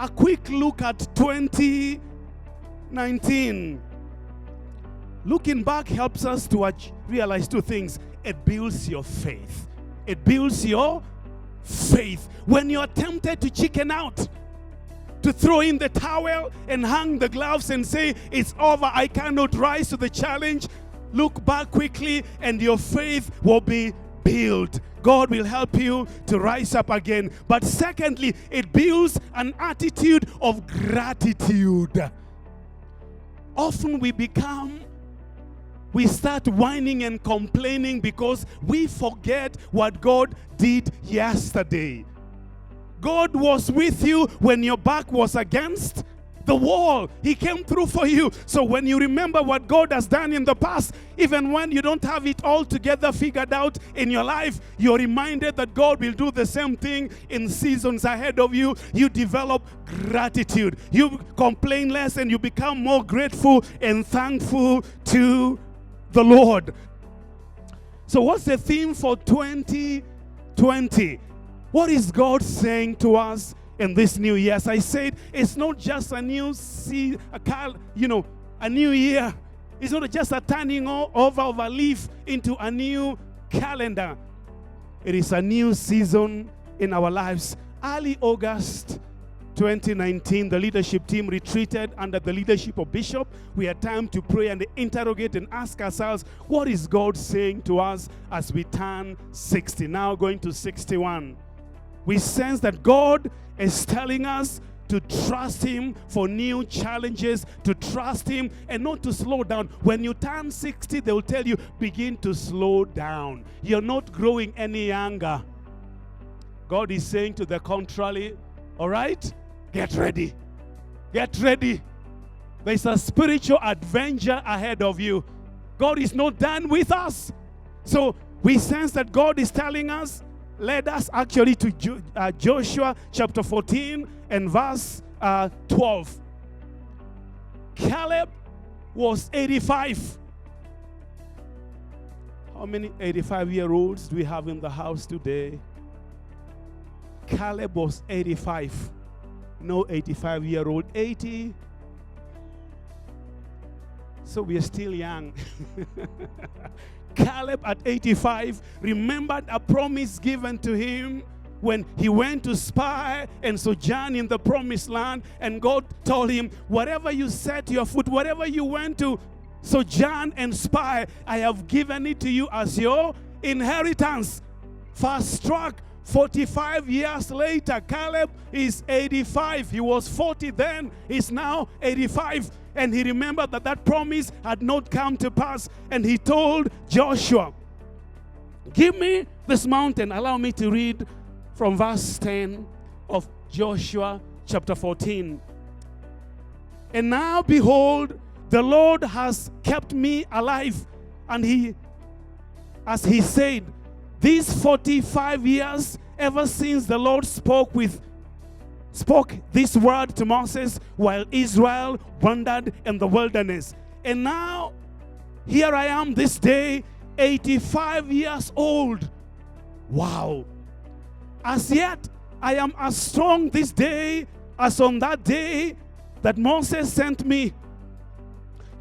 a quick look at 2019. Looking back helps us to realize two things. It builds your faith. It builds your faith. When you're tempted to chicken out, to throw in the towel and hang the gloves and say, it's over, I cannot rise to the challenge, look back quickly and your faith will be built. God will help you to rise up again. But secondly, it builds an attitude of gratitude. Often we start whining and complaining because we forget what God did yesterday. God was with you when your back was against the wall. He came through for you. So when you remember what God has done in the past, even when you don't have it all together figured out in your life, you're reminded that God will do the same thing in seasons ahead of you. You develop gratitude. You complain less and you become more grateful and thankful to the Lord. So what's the theme for 2020? What is God saying to us in this new year? As I said, it's not just a new year. It's not just a turning over of a leaf into a new calendar. It is a new season in our lives. Early August 2019, the leadership team retreated under the leadership of Bishop. We had time to pray and interrogate and ask ourselves, what is God saying to us as we turn 60, now going to 61? We sense that God is telling us to trust Him for new challenges, to trust Him and not to slow down. When you turn 60, they will tell you, begin to slow down. You're not growing any younger. God is saying to the contrary, all right, get ready. Get ready. There's a spiritual adventure ahead of you. God is not done with us. So we sense that God is telling us, led us actually to Joshua chapter 14 and verse 12. Caleb was 85. How many 85-year-olds do we have in the house today? Caleb was 85. No 85-year-old, 80. So we are still young. Caleb at 85 remembered a promise given to him when he went to spy and sojourn in the promised land, and God told him, whatever you set your foot, whatever you went to sojourn and spy, I have given it to you as your inheritance. Fast track, 45 years later, Caleb is 85. He was 40 then, he's now 85. And he remembered that that promise had not come to pass. And he told Joshua, give me this mountain. Allow me to read from verse 10 of Joshua chapter 14. And now behold, the Lord has kept me alive. And as he said, these 45 years, ever since the Lord spoke this word to Moses while Israel wandered in the wilderness. And now, here I am this day, 85 years old. Wow. As yet, I am as strong this day as on that day that Moses sent me.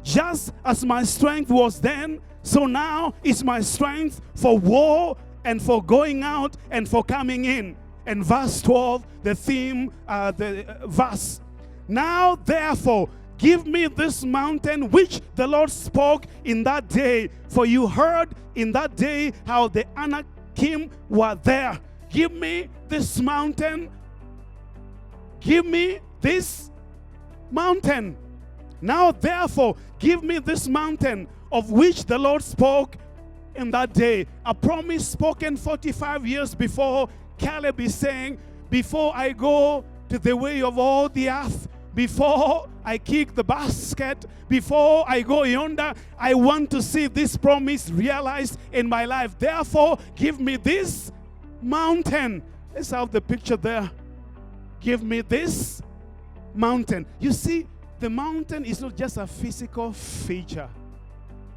Just as my strength was then, so now is my strength for war and for going out and for coming in. And verse 12, the theme, the verse. Now therefore, give me this mountain which the Lord spoke in that day. For you heard in that day how the Anakim were there. Give me this mountain. Give me this mountain. Now therefore, give me this mountain of which the Lord spoke in that day. A promise spoken 45 years before. Caleb is saying, before I go to the way of all the earth, before I kick the basket, before I go yonder, I want to see this promise realized in my life. Therefore, give me this mountain. Let's have the picture there. Give me this mountain. You see, the mountain is not just a physical feature.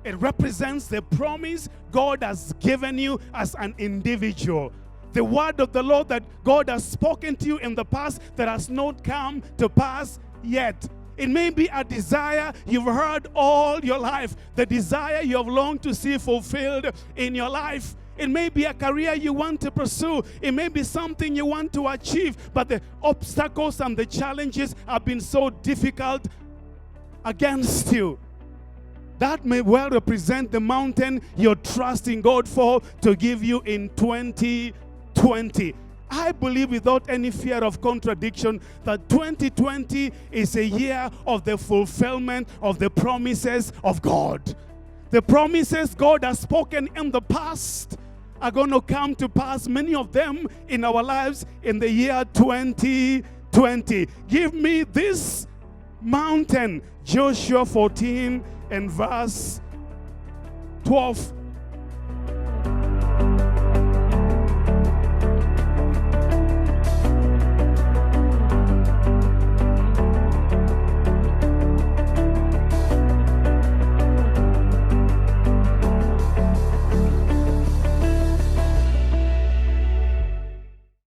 It represents the promise God has given you as an individual. the word of the Lord that God has spoken to you in the past that has not come to pass yet. It may be a desire you've heard all your life, the desire you have longed to see fulfilled in your life. It may be a career you want to pursue. It may be something you want to achieve, but the obstacles and the challenges have been so difficult against you. That may well represent the mountain you're trusting God for to give you in 2020. I believe without any fear of contradiction that 2020 is a year of the fulfillment of the promises of God. The promises God has spoken in the past are going to come to pass, many of them in our lives in the year 2020. Give me this mountain. Joshua 14 and verse 12